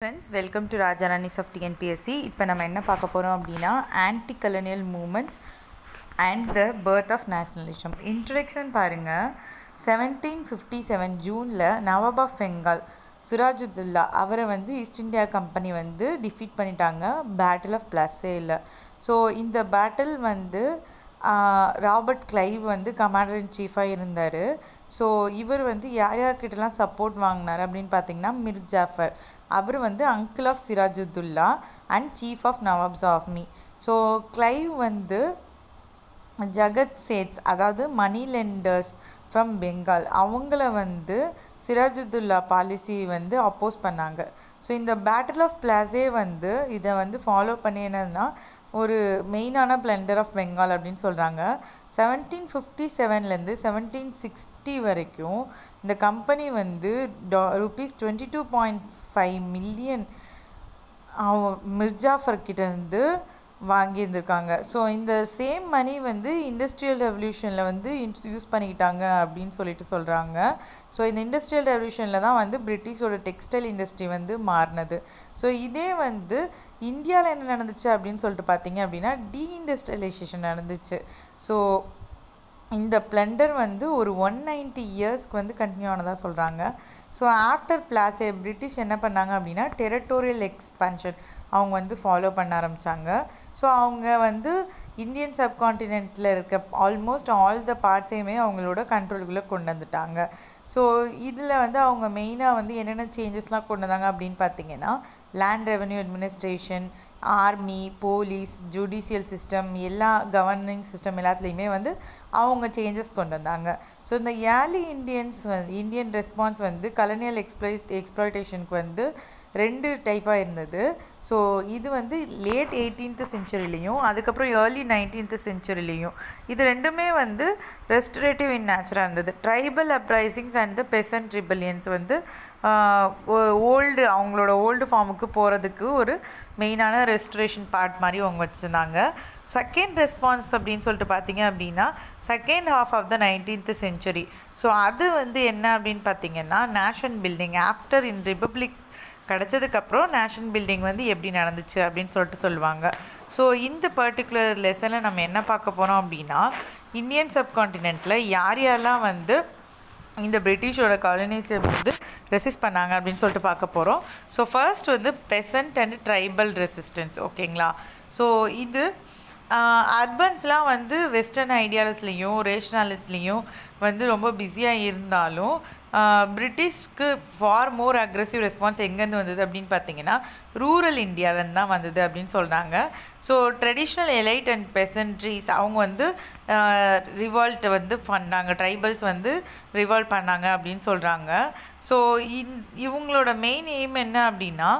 Friends, welcome to Rajaranis of Tnpsc. இப்போ நம்ம என்ன பார்க்க போகிறோம் அப்படின்னா anti colonial movements and the birth of nationalism. Introduction பாருங்கள். 1757 ஜூனில் நவாப் ஆஃப் பெங்கால் சிராஜுத்துல்லா அவரை ஈஸ்ட் இந்தியா கம்பெனி டிஃபீட் பண்ணிட்டாங்க பேட்டில் ஆஃப் பிளஸேயில். ஸோ இந்த battle Robert Clive commander in சீஃபாக இருந்தார். ஸோ இவர் யார் யார்கிட்டலாம் சப்போர்ட் வாங்கினார் அப்படின்னு பார்த்தீங்கன்னா மிர் ஜாஃபர் அவர் uncle of Sirajuddaulah and chief of Nawabs army. So Clive Jagat Seths அதாவது மணி லெண்டர்ஸ் ஃப்ரம் பெங்கால் அவங்கள சிராஜுத்துல்லா பாலிசி அப்போஸ் பண்ணாங்க. ஸோ இந்த பேட்டில் ஆஃப் பிளாஸே இதை ஃபாலோ பண்ணி என்னன்னா ஒரு மெயினான பிளண்டர் ஆஃப் பெங்கால் அப்படின்னு சொல்கிறாங்க. 1757லேருந்து 1760 வரைக்கும் இந்த கம்பெனி ருபீஸ் 22.5 மில்லியன் மிர்ஜாஃபர்கிட்டேருந்து வாங்கியிருந்திருக்காங்க. ஸோ இந்த சேம் மணி இண்டஸ்ட்ரியல் ரெவல்யூஷனில் யூஸ் பண்ணிக்கிட்டாங்க அப்படின்னு சொல்கிறாங்க. ஸோ இந்த இண்டஸ்ட்ரியல் ரெவல்யூஷனில் தான் பிரிட்டிஷோட டெக்ஸ்டைல் இண்டஸ்ட்ரி மாறினது. ஸோ இதே இந்தியாவில் என்ன நடந்துச்சு அப்படின்னு சொல்லிட்டு பார்த்தீங்க அப்படின்னா டீஇண்டஸ்ட்ரியலைசேஷன் நடந்துச்சு. ஸோ இந்த பிளண்டர் ஒரு 190 இயர்ஸ்க்கு கண்டினியூ ஆனதாக சொல்கிறாங்க. ஸோ ஆஃப்டர் பிளாஸே பிரிட்டிஷ் என்ன பண்ணாங்க அப்படின்னா டெரிட்டோரியல் எக்ஸ்பான்ஷன் அவங்க ஃபாலோ பண்ண ஆரம்பித்தாங்க. ஸோ அவங்க இந்தியன் சப்கான்டினென்ட்டில் இருக்க ஆல்மோஸ்ட் ஆல் த பார்ட்ஸையுமே அவங்களோட கண்ட்ரோலுக்குள்ளே கொண்டு வந்துட்டாங்க. ஸோ இதில் அவங்க மெயினாக என்னென்ன சேஞ்சஸ்லாம் கொண்டு வந்தாங்க அப்படின்னு பார்த்தீங்கன்னா land revenue administration, army, police, judicial system, எல்லா கவர்னிங் சிஸ்டம் எல்லாத்துலேயுமே அவங்க சேஞ்சஸ் கொண்டு வந்தாங்க. ஸோ இந்த ஏர்லி இந்தியன் ரெஸ்பான்ஸ் கலோனியல் எக்ஸ்ப்ளாய்டேஷனுக்கு 2 டைப்பாக இருந்தது. ஸோ இது லேட் 18th செஞ்சுரிலையும் அதுக்கப்புறம் ஏர்லி 19th செஞ்சுரிலையும் இது ரெண்டுமே ரெஸ்டரேட்டிவ் இன் நேச்சராக இருந்தது. ட்ரைபல் அப்ரைசிங்ஸ் அண்ட் த பெசன்ட் ரிபல்லியன்ஸ் அவங்களோட ஓல்டு ஃபார்முக்கு போகிறதுக்கு ஒரு மெயினான ரெஸ்டரேஷன் பார்ட் மாதிரி அவங்க வச்சுருந்தாங்க. செகண்ட் ரெஸ்பான்ஸ் அப்படின்னு சொல்லிட்டு பார்த்தீங்க அப்படின்னா second half of the 19th century. So அது என்ன அப்படின்னு பார்த்தீங்கன்னா nation building after in republic கிடச்சதுக்கப்புறம் நேஷனல் பில்டிங் எப்படி நடந்துச்சு அப்படின்னு சொல்லுவாங்க. ஸோ இந்த பர்டிகுலர் லெசனில் நம்ம என்ன பார்க்க போகிறோம் அப்படின்னா இந்தியன் சப்கான்டினென்ட்டில் யாரெல்லாம் இந்த பிரிட்டிஷோட காலனிஸை ரெசிஸ்ட் பண்ணாங்க அப்படின்னு சொல்லிட்டு பார்க்க போகிறோம். So first Besant and tribal resistance. ஓகேங்களா. ஸோ இது அர்பன்ஸ்லாம் வெஸ்டர்ன் ஐடியாலஜிலையும் ரேஷனாலிட்டிலையும் ரொம்ப பிஸியாக இருந்தாலும் பிரிட்டிஷ்க்கு ஃபார் மோர் அக்ரெசிவ் ரெஸ்பான்ஸ் எங்கேருந்து வந்தது அப்படின்னு பார்த்தீங்கன்னா ரூரல் இந்தியாவிலேருந்து தான் வந்தது அப்படின்னு சொல்கிறாங்க. ஸோ ட்ரெடிஷ்னல் எலைட் அண்ட் பெசன்ட்ரிஸ் அவங்க ரிவால்ட் பண்ணாங்க, ட்ரைபல்ஸ் ரிவால்ட் பண்ணாங்க அப்படின்னு சொல்கிறாங்க. ஸோ இவங்களோட மெயின் எய்ம் என்ன அப்படின்னா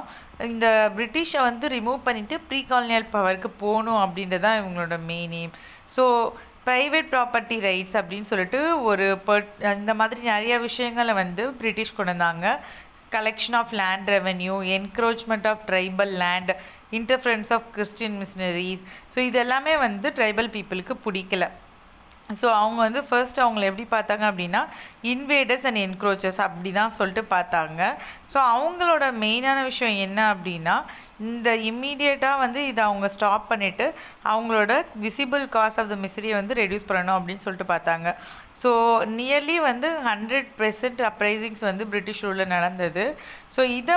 இந்த பிரிட்டிஷை ரிமூவ் பண்ணிவிட்டு ப்ரீ காலனியல் பவருக்கு போகணும் அப்படின்றது தான் இவங்களோட main aim. So private property rights அப்படின்னு சொல்லிட்டு இந்த மாதிரி நிறைய விஷயங்களை பிரிட்டிஷ் கொண்டு வந்தாங்க. Collection of land revenue, encroachment of tribal land, interference of Christian missionaries. So இதெல்லாமே ட்ரைபல் பீப்புளுக்கு பிடிக்கல. ஸோ அவங்க ஃபர்ஸ்ட் அவங்கள எப்படி பார்த்தாங்க அப்படின்னா இன்வேடர்ஸ் அண்ட் என்க்ரோச்சர்ஸ் அப்படி தான் சொல்லிட்டு பார்த்தாங்க. ஸோ அவங்களோட மெயினான விஷயம் என்ன அப்படின்னா இந்த இம்மீடியட்டாக இதை அவங்க ஸ்டாப் பண்ணிவிட்டு அவங்களோட விசிபிள் காஸ் ஆஃப் த மிசரியை ரெடியூஸ் பண்ணணும் அப்படின்னு சொல்லிட்டு பார்த்தாங்க. ஸோ நியர்லி 100% அப்ரைசிங்ஸ் பிரிட்டிஷ் ரூலில் நடந்தது. ஸோ இதை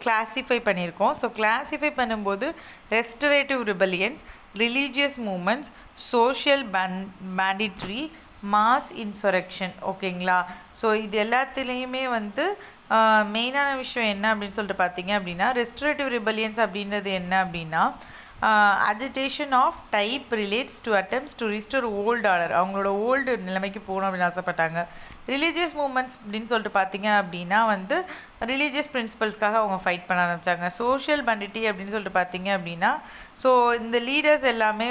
கிளாஸிஃபை பண்ணியிருக்கோம். ஸோ கிளாஸிஃபை பண்ணும்போது restorative rebellions, religious movements, social banditry, mass insurrection. ஓகேங்களா. ஸோ இது எல்லாத்துலேயுமே மெயினான விஷயம் என்ன அப்படின்னு சொல்லிட்டு பார்த்தீங்க அப்படின்னா ரெஸ்டரேட்டிவ் ரிபல்லியன்ஸ் அப்படின்றது என்ன அப்படின்னா agitation of type relates to attempts to restore old order, அவங்களோட ஓல்டு நிலைமைக்கு போகணும் அப்படின்னு ஆசைப்பட்டாங்க. ரிலீஜியஸ் மூமெண்ட்ஸ் அப்படின்னு சொல்லிட்டு பார்த்தீங்க அப்படின்னா ரிலீஜியஸ் பிரின்சிபல்ஸ்க்காக அவங்க ஃபைட் பண்ண ஆரம்பித்தாங்க. சோஷியல் பண்டிட்டி அப்படின்னு சொல்லிட்டு பார்த்தீங்க அப்படின்னா ஸோ இந்த லீடர்ஸ் எல்லாமே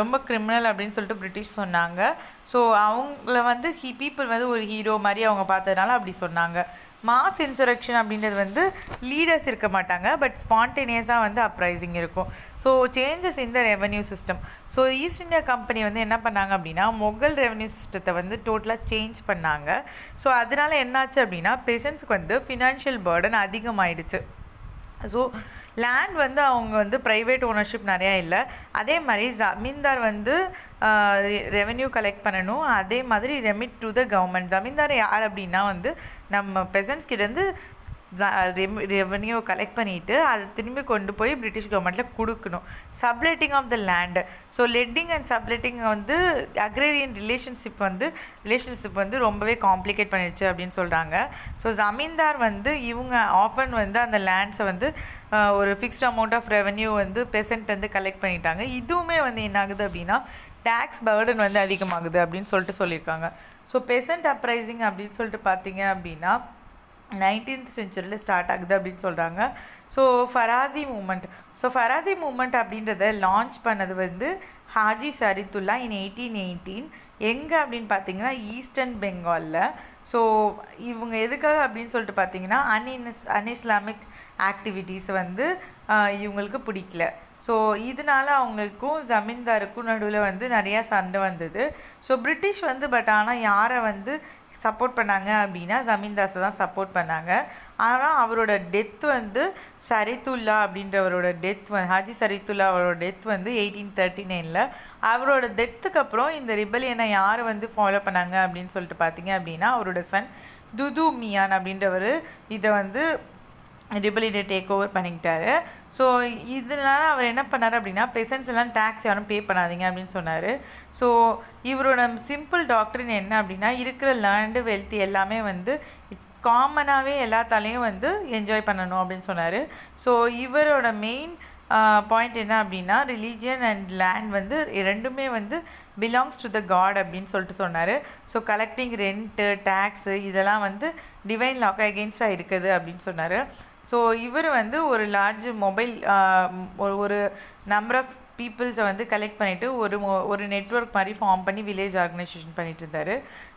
ரொம்ப கிரிமினல் அப்படின்னு சொல்லிட்டு பிரிட்டிஷ் சொன்னாங்க. ஸோ அவங்கள பீப்புள் ஒரு ஹீரோ மாதிரி அவங்க பார்த்ததுனால அப்படி சொன்னாங்க. மாஸ் இன்சரக்ஷன் அப்படின்றது லீடர்ஸ் இருக்க மாட்டாங்க, பட் ஸ்பான்டேனியஸாக அப்ரைசிங் இருக்கும். ஸோ சேஞ்சஸ் இந்த revenue system. So East India Company என்ன பண்ணாங்க அப்படின்னா மொகல் ரெவென்யூ சிஸ்டத்தை டோட்டலாக சேஞ்ச் பண்ணாங்க. ஸோ அதனால என்னாச்சு அப்படின்னா பெசன்ட்ஸ்க்கு ஃபினான்ஷியல் பர்டன் அதிகமாகிடுச்சு. ஸோ லேண்ட் வந்து அவங்க வந்து ப்ரைவேட் ஓனர்ஷிப் நிறையா இல்லை. அதே மாதிரி ஜமீன்தார் வந்து ரெவென்யூ கலெக்ட் பண்ணணும். அதே மாதிரி ரெமிட் டு த கவர்மெண்ட். ஜமீன்தார் யார் அப்படின்னா வந்து நம்ம பெசன்ட்ஸ் கிட்டேருந்து ரெவென்யூ கலெக்ட் பண்ணிவிட்டு அதை திரும்பி கொண்டு போய் பிரிட்டிஷ் கவர்மெண்ட்டில் கொடுக்கணும். Subletting of the land. So letting and subletting வந்து அக்ரேரியன் ரிலேஷன்ஷிப் வந்து ரொம்பவே காம்ப்ளிகேட் பண்ணிடுச்சு அப்படின்னு சொல்கிறாங்க. ஸோ ஜமீன்தார் வந்து இவங்க ஆஃபன் வந்து அந்த லேண்ட்ஸை வந்து ஒரு ஃபிக்ஸ்ட் அமௌண்ட் ஆஃப் ரெவென்யூ வந்து பெசன்ட் வந்து கலெக்ட் பண்ணிட்டாங்க. இதுவுமே வந்து என்ன ஆகுது அப்படின்னா டேக்ஸ் பர்டன் வந்து அதிகமாகுது அப்படின்னு சொல்லியிருக்காங்க. ஸோ பெசன்ட் அப்ரைசிங் அப்படின்னு சொல்லிட்டு பார்த்தீங்க அப்படின்னா 19th செஞ்சுரியில் ஸ்டார்ட் ஆகுது அப்படின்னு சொல்கிறாங்க. ஸோ ஃபராசி மூமெண்ட் அப்படின்றத லான்ச் பண்ணது வந்து ஹாஜி சரித்துல்லா இன் 1818. எங்கே அப்படின்னு பார்த்தீங்கன்னா ஈஸ்டர்ன் பெங்காலில். ஸோ இவங்க எதுக்காக அப்படின்னு சொல்லிட்டு பார்த்தீங்கன்னா அன்இஸ்லாமிக் ஆக்டிவிட்டீஸ் வந்து இவங்களுக்கு பிடிக்கல. ஸோ இதனால் அவங்களுக்கும் ஜமீன்தாருக்கும் நடுவில் வந்து நிறையா சண்டை வந்தது. ஸோ பிரிட்டிஷ் வந்து ஆனால் யாரை வந்து சப்போர்ட் பண்ணாங்க அப்படின்னா ஜமீன்தாஸை தான் சப்போர்ட் பண்ணாங்க. ஆனால் அவரோட டெத் வந்து சரித்துல்லா அப்படின்றவரோட ஹாஜி சரித்துல்லா அவரோட டெத் வந்து 1839. அவரோட டெத்துக்கு அப்புறம் இந்த ரிபெலியனை யார் வந்து ஃபாலோ பண்ணாங்க அப்படின்னு சொல்லிட்டு பார்த்தீங்க அப்படின்னா அவரோட சன் துது மியான் அப்படின்றவர் இதை வந்து ரிபெலியனை டேக் ஓவர் பண்ணிக்கிட்டாரு. ஸோ இதனால அவர் என்ன பண்ணார் அப்படின்னா பெசன்ட்ஸ் எல்லாம் டேக்ஸ் யாரும் பே பண்ணாதீங்க அப்படின்னு சொன்னார். ஸோ இவரோட சிம்பிள் டாக்டரின் என்ன அப்படின்னா இருக்கிற லேண்டு வெல்த் எல்லாமே வந்து காமனாகவே எல்லாத்தாலையும் வந்து என்ஜாய் பண்ணணும் அப்படின்னு சொன்னார். ஸோ இவரோட மெயின் பாயிண்ட் என்ன அப்படின்னா ரிலீஜியன் அண்ட் லேண்ட் வந்து ரெண்டுமே வந்து பிலாங்ஸ் டு த காட் அப்படின்னு சொல்லிட்டு சொன்னார். ஸோ கலெக்டிங் ரெண்ட்டு டேக்ஸு இதெல்லாம் வந்து டிவைன் லாக்கு அகெயின்ஸ்டாக இருக்குது அப்படின்னு சொன்னார். ஸோ இவர் வந்து ஒரு லார்ஜ் மொபைல் ஒரு நம்பர் ஆஃப் பீப்புள்ஸை வந்து கலெக்ட் பண்ணிவிட்டு ஒரு நெட்வொர்க் மாதிரி ஃபார்ம் பண்ணி வில்லேஜ் ஆர்கனைசேஷன் பண்ணிட்டு இருந்தார்.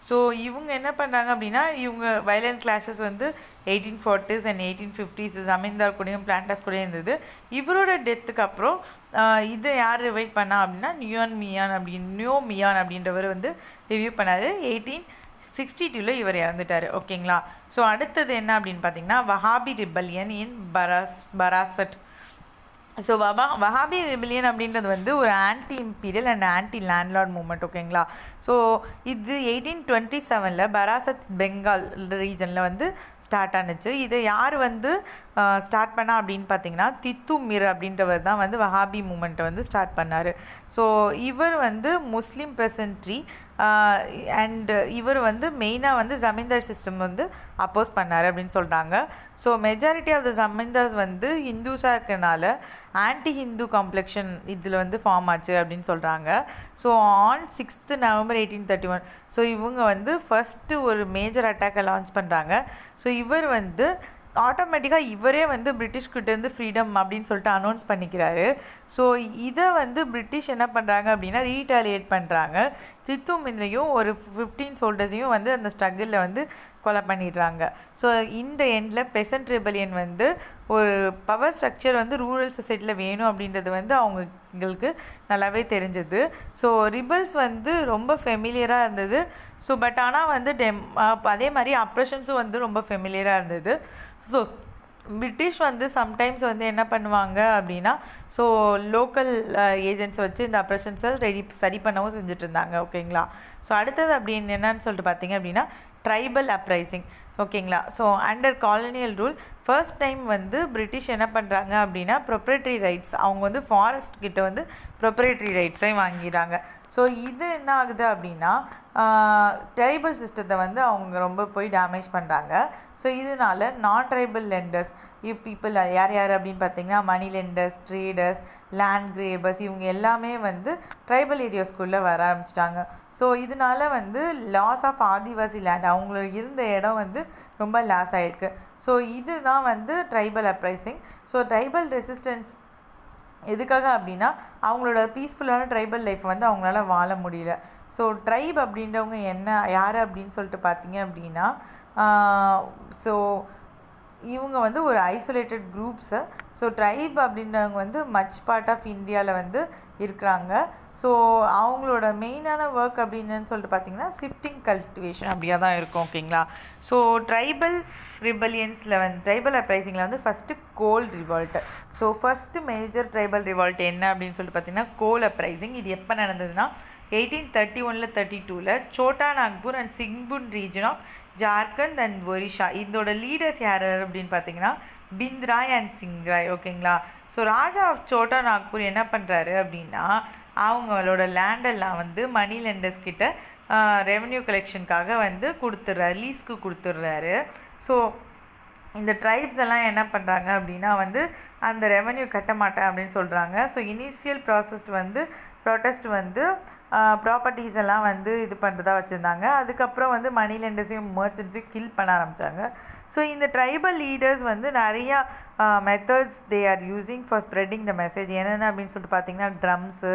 ஸோ இவங்க என்ன பண்ணுறாங்க அப்படின்னா இவங்க வயலண்ட் கிளாஷஸ் வந்து 1840s அண்ட் 1850s ஜமீன்தார் கூடயும் பிளான்டர்ஸ் கூடயும் இருந்தது. இவரோட டெத்துக்கு அப்புறம் இதை யார் ரிவைவ் பண்ணா அப்படின்னா நியோ மியான் அப்படின்றவர் வந்து ரிவ்யூ பண்ணார். 1862 இவர் இறந்துட்டார். ஓகேங்களா. ஸோ அடுத்தது என்ன அப்படின்னு பார்த்தீங்கன்னா Wahabi rebellion in Barasat. So Wahabi rebellion அப்படின்றது வந்து ஒரு anti imperial and anti landlord movement. ஓகேங்களா. ஸோ இது 1827 பராசத் பெங்கால் ரீஜனில் வந்து ஸ்டார்ட் ஆனிச்சு. இதை யார் வந்து ஸ்டார்ட் பண்ணா அப்படின்னு பார்த்தீங்கன்னா தித்து மிர் அப்படின்றவர் தான் வந்து வஹாபி மூமெண்ட்டை வந்து ஸ்டார்ட் பண்ணார். ஸோ இவர் வந்து முஸ்லீம் பெசன்ட்ரி அண்ட் இவர் வந்து மெயினாக வந்து ஜமீன்தார் சிஸ்டம் வந்து அப்போஸ் பண்ணார் அப்படின்னு சொல்கிறாங்க. So majority of the zamindars வந்து ஹிந்துஸாக இருக்கனால ஆன்டி ஹிந்து காம்ப்ளெக்ஷன் இதில் வந்து ஃபார்ம் ஆச்சு அப்படின்னு சொல்கிறாங்க. So on 6th November 1831 so இவங்க வந்து ஃபஸ்ட்டு ஒரு மேஜர் அட்டாக்கை லான்ச் பண்ணுறாங்க. ஸோ இவர் வந்து ஆட்டோமேட்டிக்காக இவரே வந்து பிரிட்டிஷ்கிட்டேருந்து ஃப்ரீடம் அப்படின்னு சொல்லிட்டு அனௌன்ஸ் பண்ணிக்கிறாரு. ஸோ இதை வந்து பிரிட்டிஷ் என்ன பண்ணுறாங்க அப்படின்னா ரீடாலியேட் பண்ணுறாங்க. தித்து மிந்தையும் ஒரு 15 சோல்டர்ஸையும் வந்து அந்த ஸ்ட்ரகிளில் வந்து கொலை பண்ணிடுறாங்க. ஸோ இந்த எண்டில் பெசன்ட் ரிபெலியன் வந்து ஒரு பவர் ஸ்ட்ரக்சர் வந்து ரூரல் சொசைட்டியில் வேணும் அப்படின்றது வந்து அவங்களுக்கு நல்லாவே தெரிஞ்சது. ஸோ ரிபல்ஸ் வந்து ரொம்ப ஃபெமிலியராக இருந்தது. ஸோ ஆனால் வந்து அதே மாதிரி அப்ரெஷன்ஸும் வந்து ரொம்ப ஃபெமிலியராக இருந்தது. ஸோ பிரிட்டிஷ் வந்து சம்டைம்ஸ் வந்து என்ன பண்ணுவாங்க அப்படின்னா ஸோ லோக்கல் ஏஜென்ட்ஸ் வச்சு இந்த அப்ரெஷன்ஸை சரி பண்ணவும் செஞ்சுட்டு இருந்தாங்க. ஓகேங்களா. ஸோ அடுத்தது அப்படின்னு என்னன்னு சொல்லிட்டு பார்த்தீங்க அப்படின்னா ட்ரைபல் அப்ரைசிங். ஓகேங்களா. So under colonial rule first time வந்து பிரிட்டிஷ் என்ன பண்ணுறாங்க அப்படின்னா ப்ரொப்ரேட்டரி ரைட்ஸ் அவங்க வந்து ஃபாரஸ்ட் கிட்ட வந்து ப்ரொப்ரேட்டரி ரைட்ஸையும் வாங்கிடுறாங்க. ஸோ இது என்ன ஆகுது அப்படின்னா ட்ரைபல் சிஸ்டத்தை வந்து அவங்க ரொம்ப போய் டேமேஜ் பண்ணுறாங்க. ஸோ இதனால நான் ட்ரைபல் லெண்டர்ஸ் பீப்புள் யார் அப்படின்னு பார்த்தீங்கன்னா மணி லெண்டர்ஸ், ட்ரேடர்ஸ், லேண்ட் கிரேபர்ஸ் இவங்க எல்லாமே வந்து ட்ரைபல் ஏரியாஸ்குள்ளே வர ஆரம்பிச்சிட்டாங்க. ஸோ இதனால வந்து லாஸ் ஆஃப் ஆதிவாசி லேண்ட் அவங்களோட இருந்த இடம் வந்து ரொம்ப லாஸ் ஆகிருக்கு. ஸோ இதுதான் வந்து tribal uprising. So tribal resistance எதுக்காக அப்படின்னா அவங்களோட பீஸ்ஃபுல்லான ட்ரைபல் லைஃப் வந்து அவங்களால வாழ முடியல. ஸோ ட்ரைப் அப்படின்றவங்க யார் அப்படின்னு சொல்லிட்டு பார்த்தீங்க அப்படின்னா ஸோ இவங்க வந்து ஒரு ஐசோலேட்டட் குரூப்ஸு. ஸோ ட்ரைப் அப்படின்றவங்க வந்து மச் பார்ட் ஆஃப் இந்தியாவில் வந்து இருக்கிறாங்க. ஸோ அவங்களோட மெயினான ஒர்க் அப்படின்னு சொல்லிட்டு பார்த்தீங்கன்னா ஷிஃப்டிங் கல்டிவேஷன் அப்படியே தான் இருக்கும். ஓகேங்களா. ஸோ ட்ரைபல் ரிபலியன்ஸில் வந்து ட்ரைபல் அப்ரைசிங்கில் வந்து first Kol revolt. So first major tribal revolt என்ன அப்படின்னு சொல்லிட்டு பார்த்தீங்கன்னா கோல் அப்ரைசிங். இது எப்போ நடந்ததுன்னா 1831 32 Chota Nagpur and Singhbhum region of Jharkhand and Orissa. இதோட லீடர்ஸ் யார் அப்படின்னு பார்த்தீங்கன்னா பிந்த்ராய் அண்ட் சிங்ராய். ஓகேங்களா. ஸோ ராஜா ஆஃப் சோட்டா நாக்பூர் என்ன பண்ணுறாரு அப்படின்னா அவங்களோட லேண்டெல்லாம் வந்து மணி லெண்டர்ஸ் கிட்ட ரெவன்யூ கலெக்ஷனுக்காக வந்து கொடுத்துட்றாரு, லீஸ்க்கு கொடுத்துட்றாரு. ஸோ இந்த ட்ரைப்ஸ் எல்லாம் என்ன பண்ணுறாங்க அப்படின்னா வந்து அந்த ரெவன்யூ கட்ட மாட்டேன் அப்படின்னு சொல்கிறாங்க. ஸோ இனிஷியல் ப்ராட்டஸ்ட் வந்து ப்ராப்பர்ட்டிஸ் எல்லாம் வந்து இது பண்ணுறதா வச்சுருந்தாங்க. அதுக்கப்புறம் வந்து மணி லெண்டர்ஸையும் மர்ச்சன்ட்ஸையும் கில் பண்ண ஆரம்பித்தாங்க. ஸோ இந்த ட்ரைபல் லீடர்ஸ் வந்து நிறையா methods they are using for spreading the message. என்னென்ன அப்படின்னு சொல்லிட்டு பார்த்தீங்கன்னா ட்ரம்ஸு,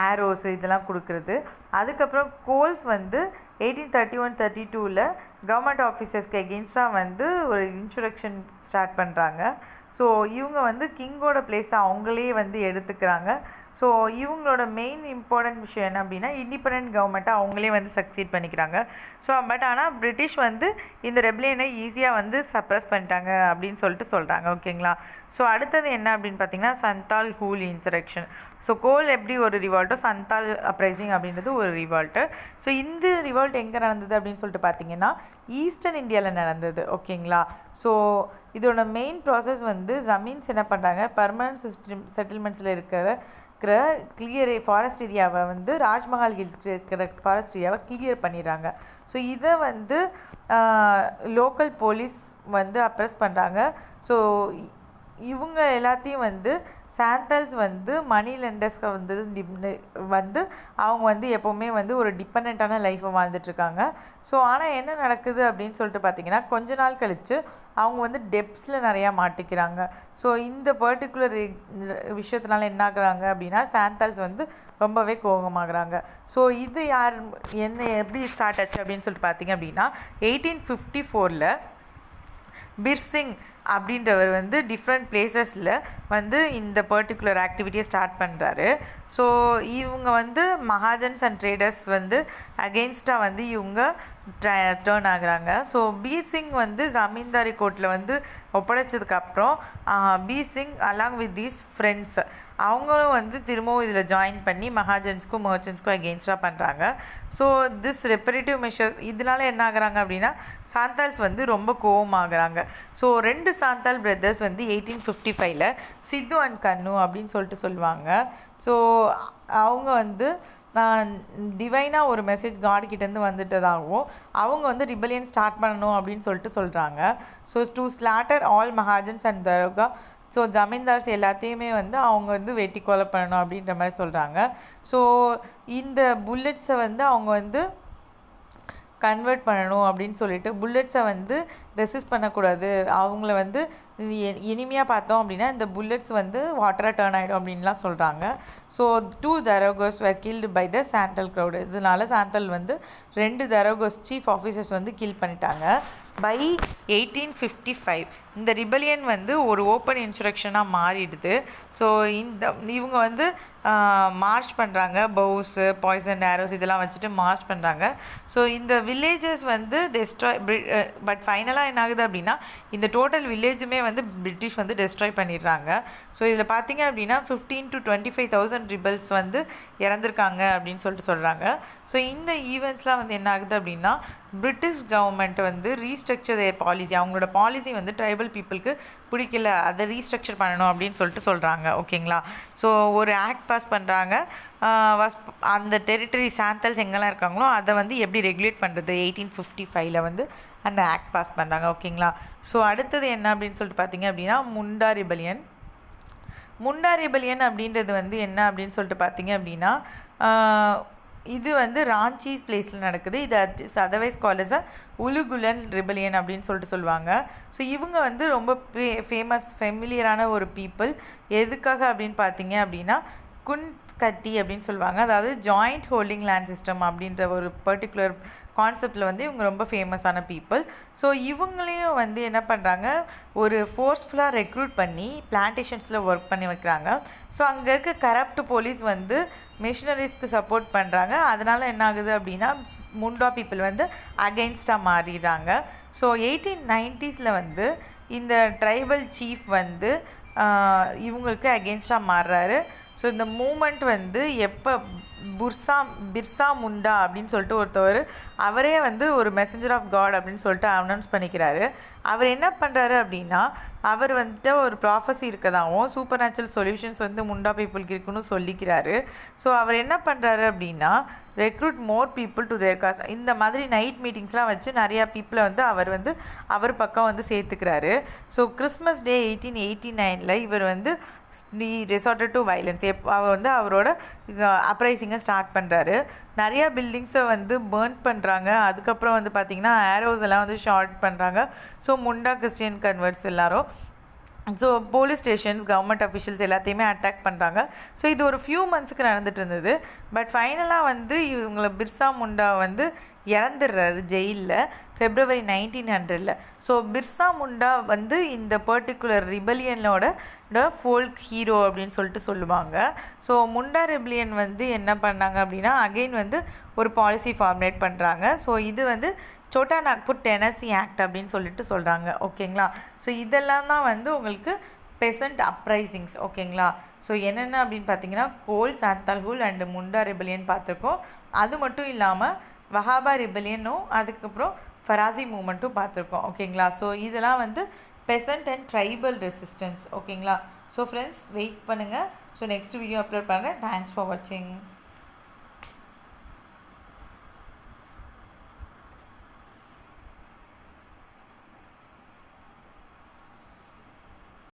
ஆரோஸு இதெல்லாம் கொடுக்குறது. அதுக்கப்புறம் கோல்ஸ் வந்து 1831 32 கவர்மெண்ட் ஆஃபீஸர்ஸ்க்கு எகெயின்ஸ்டாக வந்து ஒரு இன்ஸ்ட்ரக்ஷன் ஸ்டார்ட் பண்ணுறாங்க. ஸோ இவங்க வந்து கிங்கோட பிளேஸை அவங்களே வந்து எடுத்துக்கிறாங்க. ஸோ இவங்களோட மெயின் இம்பார்ட்டன்ட் விஷயம் என்ன அப்படின்னா இண்டிபெண்ட் கவர்மெண்ட்டை அவங்களே வந்து சக்சீட் பண்ணிக்கிறாங்க. ஸோ பட் ஆனால் பிரிட்டிஷ் வந்து இந்த ரெப்லியனை ஈஸியாக வந்து சப்ரஸ் பண்ணிட்டாங்க அப்படின்னு சொல்லிட்டு சொல்கிறாங்க. ஓகேங்களா. ஸோ அடுத்தது என்ன அப்படின்னு பார்த்தீங்கன்னா சந்தால் ஹூல் இன்சரக்ஷன். ஸோ கோல் எப்படி ஒரு ரிவால்ட்டோ சந்தால் அப்ரைசிங் அப்படின்றது ஒரு ரிவால்ட்டு. ஸோ இந்த ரிவால்ட் எங்கே நடந்தது அப்படின்னு சொல்லிட்டு பார்த்தீங்கன்னா ஈஸ்டர்ன் இந்தியாவில் நடந்தது. ஓகேங்களா. ஸோ இதோட மெயின் ப்ராசஸ் வந்து ஜமீன்ஸ் என்ன பண்ணுறாங்க பர்மனன்ட் செட்டில்மெண்ட்ஸில் இருக்கிற ஃபாரஸ்ட் ஏரியாவை வந்து ராஜ்மஹால் ஹில்ஸ் இருக்கிற ஃபாரஸ்ட் ஏரியாவை கிளியர் பண்ணிடுறாங்க. ஸோ இதை வந்து லோக்கல் போலீஸ் வந்து அப்ரெஸ் பண்ணுறாங்க. ஸோ இவங்க எல்லாத்தையும் வந்து சாந்தல்ஸ் வந்து மணி லெண்டர்ஸ்க்கு வந்து அவங்க வந்து எப்போவுமே வந்து ஒரு டிபெண்ட்டான லைஃப்பை வாழ்ந்துட்டுருக்காங்க. ஸோ ஆனால் என்ன நடக்குது அப்படின்னு சொல்லிட்டு பார்த்தீங்கன்னா கொஞ்ச நாள் கழித்து அவங்க வந்து டெப்ஸில் நிறையா மாட்டிக்கிறாங்க. ஸோ இந்த பர்டிகுலர் விஷயத்தினால என்ன ஆகுறாங்க அப்படின்னா சாந்தல்ஸ் வந்து ரொம்பவே கோபமாகறாங்க. ஸோ இது எப்படி ஸ்டார்ட் ஆச்சு அப்படின்னு சொல்லிட்டு பார்த்தீங்க அப்படின்னா 1854 பிர்சிங் அப்படின்றவர் வந்து டிஃப்ரெண்ட் பிளேசஸில் வந்து இந்த பர்டிகுலர் ஆக்டிவிட்டியை ஸ்டார்ட் பண்ணுறாரு. ஸோ இவங்க வந்து மகாஜன்ஸ் அண்ட் ட்ரேடர்ஸ் வந்து அகெயின்ஸ்டாக வந்து இவங்க டேர்ன் ஆகுறாங்க. ஸோ பீர்சிங் வந்து ஜமீன்தாரி கோர்ட்டில் வந்து ஒப்படைச்சதுக்கப்புறம் பீர்சிங் அலாங் வித் தீஸ் ஃப்ரெண்ட்ஸ் அவங்களும் வந்து திரும்பவும் இதில் ஜாயின் பண்ணி மகாஜன்ஸ்க்கும் மர்ச்சன்ட்ஸ்க்கும் அகெயின்ஸ்டாக பண்ணுறாங்க. ஸோ திஸ் ரெப்பரேட்டிவ் மெஷர்ஸ் இதனால என்ன ஆகுறாங்க அப்படின்னா சாந்தால்ஸ் வந்து ரொம்ப கோவமாகறாங்க. ஸோ 2 சாந்தால் பிரதர்ஸ் வந்து 1855 சித்து அண்ட் கன்னு அப்படின்னு சொல்லிட்டு சொல்லுவாங்க. ஸோ அவங்க வந்து டிவைனாக ஒரு மெசேஜ் காட்கிட்டேருந்து வந்துட்டதாகவும் அவங்க வந்து ரிபலியன் ஸ்டார்ட் பண்ணணும் அப்படின்னு சொல்லிட்டு சொல்கிறாங்க. So to slaughter all Mahajans and daroga. So zamindars எல்லாத்தையுமே வந்து அவங்க வந்து வெட்டி கொலை பண்ணணும் அப்படின்ற மாதிரி சொல்கிறாங்க. ஸோ இந்த புல்லட்ஸை வந்து அவங்க வந்து கன்வெர்ட் பண்ணணும் அப்படின்னு சொல்லிட்டு புல்லட்ஸை வந்து ரெசிஸ்ட் பண்ணக்கூடாது, அவங்கள வந்து இனிமையாக பார்த்தோம் அப்படின்னா இந்த புல்லட்ஸ் வந்து வாட்டராக டர்ன் ஆகிடும் அப்படின்லாம் சொல்கிறாங்க. So 2 தரோகோஸ் were killed by the sandal crowd. இதனால சாந்தல் வந்து 2 தரோகோஸ் சீஃப் ஆஃபீஸர்ஸ் வந்து கில் பண்ணிட்டாங்க. பை 1855 இந்த ரிபலியன் வந்து ஒரு ஓப்பன் இன்சரக்ஷனாக மாறிடுது. ஸோ இவங்க வந்து மார்ச் பண்ணுறாங்க, பவுஸு பாய்சன் ஆரோஸ் இதெல்லாம் வச்சுட்டு மார்ச் பண்ணுறாங்க. ஸோ இந்த வில்லேஜஸ் வந்து பட் ஃபைனலாக என்ன ஆகுது அப்படின்னா இந்த டோட்டல் வில்லேஜுமே வந்து பிரிட்டிஷ் வந்து டெஸ்ட்ராய் பண்ணிடுறாங்க. ஸோ இதில் பார்த்தீங்க அப்படின்னா 15,000 to 25,000 ரிபல்ஸ் வந்து இறந்துருக்காங்க அப்படின்னு சொல்லிட்டு சொல்கிறாங்க. ஸோ இந்த ஈவெண்ட்ஸ்லாம் வந்து என்ன ஆகுது அப்படின்னா பிரிட்டிஷ் கவர்மெண்ட் வந்து ரீஸ்ட்ரக்சர் பாலிசி, அவங்களோட பாலிசி வந்து ட்ரைபல் பீப்புளுக்கு பிடிக்கல, அதை ரீஸ்ட்ரக்சர் பண்ணணும் அப்படின்னு சொல்லிட்டு சொல்கிறாங்க. ஓகேங்களா. ஸோ ஒரு ஆக்ட் பாஸ் பண்ணுறாங்க. அந்த டெரிட்டரி சாந்தல்ஸ் எங்கெல்லாம் இருக்காங்களோ அதை வந்து எப்படி ரெகுலேட் பண்ணுறது 1855 வந்து அந்த ஆக்ட் பாஸ் பண்ணுறாங்க. ஓகேங்களா. ஸோ அடுத்தது என்ன அப்படின்னு சொல்லிட்டு பார்த்தீங்க அப்படின்னா முண்டா ரிபலியன் அப்படின்றது வந்து என்ன அப்படின்னு சொல்லிட்டு பார்த்தீங்க அப்படின்னா இது வந்து ராஞ்சிஸ் பிளேஸில் நடக்குது. இது அதர்வைஸ் கால் அஸ் உலுகுலன் ரிபலியன் அப்படின்னு சொல்லிட்டு சொல்லுவாங்க. ஸோ இவங்க வந்து ரொம்ப ஃபெமிலியரான ஒரு பீப்புள். எதுக்காக அப்படின்னு பார்த்தீங்க அப்படின்னா கட்டி அப்படின்னு சொல்லுவாங்க. அதாவது ஜாயிண்ட் ஹோல்டிங் லேண்ட் சிஸ்டம் அப்படின்ற ஒரு பர்டிகுலர் கான்செப்டில் வந்து இவங்க ரொம்ப ஃபேமஸான பீப்புள். ஸோ இவங்களையும் வந்து என்ன பண்ணுறாங்க, ஒரு ஃபோர்ஸ்ஃபுல்லாக ரெக்ரூட் பண்ணி பிளான்டேஷன்ஸில் ஒர்க் பண்ணி வைக்கிறாங்க. ஸோ அங்கே இருக்க கரப்ட் போலீஸ் வந்து மிஷினரிஸ்க்கு சப்போர்ட் பண்ணுறாங்க. அதனால் என்ன ஆகுது அப்படின்னா முண்டா பீப்புள் வந்து அகெயின்ஸ்டாக மாறிடுறாங்க. ஸோ 1890s வந்து இந்த ட்ரைபல் சீஃப் வந்து இவங்களுக்கு அகெயின்ஸ்டாக மாறுறாரு. ஸோ இந்த மூமெண்ட் வந்து எப்போ பிர்சா முண்டா அப்படின்னு சொல்லிட்டு ஒருத்தவர் அவரே வந்து ஒரு மெசஞ்சர் ஆஃப் காட் அப்படின்னு சொல்லிட்டு அனௌன்ஸ் பண்ணிக்கிறாரு. அவர் என்ன பண்ணுறாரு அப்படின்னா, அவர் வந்துட்டு ஒரு ப்ராஃபஸி இருக்கதாகவும் சூப்பர் நேச்சுரல் சொல்யூஷன்ஸ் வந்து முண்டா பீப்புளுக்கு இருக்குன்னு சொல்லிக்கிறாரு. ஸோ அவர் என்ன பண்ணுறாரு அப்படின்னா, recruit more people to their cause. இந்த மாதிரி நைட் மீட்டிங்ஸ்லாம் வச்சு நிறையா பீப்புளை வந்து அவர் பக்கம் வந்து சேர்த்துக்கிறாரு. ஸோ கிறிஸ்மஸ் டே 1889 இவர் வந்து ரெசார்ட்டட் டு வைலன்ஸ் அவர் வந்து அவரோட அப்ரைசிங்கை ஸ்டார்ட் பண்ணுறாரு. நிறையா பில்டிங்ஸை வந்து பேர்ன் பண்ணுறாங்க. அதுக்கப்புறம் வந்து பார்த்திங்கன்னா ஏரோஸ் எல்லாம் வந்து ஷார்ட் பண்ணுறாங்க. ஸோ முண்டா கிறிஸ்டியன் கன்வெர்ட்ஸ் எல்லாரும் so police stations government officials எல்லாத்தையுமே அட்டாக் பண்ணுறாங்க. ஸோ இது ஒரு ஃபியூ மந்த்ஸுக்கு நடந்துட்டு இருந்தது. பட் ஃபைனலாக வந்து இவங்களை பிர்சா முண்டா வந்து இறந்துடுறாரு ஜெயிலில் February 1900. ஸோ பிர்சா முண்டா வந்து இந்த பர்டிகுலர் ரிபலியனோட ஃபோல்க் ஹீரோ அப்படின்னு சொல்லிட்டு சொல்லுவாங்க. ஸோ முண்டா ரெபிலியன் வந்து என்ன பண்ணாங்க அப்படின்னா அகெயின் வந்து ஒரு பாலிசி ஃபார்முலேட் பண்ணுறாங்க. ஸோ இது வந்து சோட்டா நாக்பூர் டெனசி ஆக்ட் அப்படின்னு சொல்லிட்டு சொல்கிறாங்க. ஓகேங்களா. ஸோ இதெல்லாம் தான் வந்து உங்களுக்கு பெசன்ட் அப்ரைசிங்ஸ். ஓகேங்களா. ஸோ என்னென்ன அப்படின்னு பார்த்தீங்கன்னா கோல், சாந்தால்ஹூல் அண்டு முண்டா ரெபிலியன் பார்த்துருக்கோம். அது மட்டும் இல்லாமல் வஹாபா ரெபிலியனும் அதுக்கப்புறம் ஃபராசி மூமெண்ட்டும் பார்த்துருக்கோம். ஓகேங்களா. ஸோ இதெல்லாம் வந்து பெசன்ட் அண்ட் ட்ரைபல் ரெசிஸ்டன்ஸ். ஓகேங்களா. ஸோ ஃப்ரெண்ட்ஸ் வெயிட் பண்ணுங்கள். ஸோ நெக்ஸ்ட் வீடியோ அப்லோட் பண்ணுறேன். தேங்க்ஸ் ஃபார் வாட்சிங்.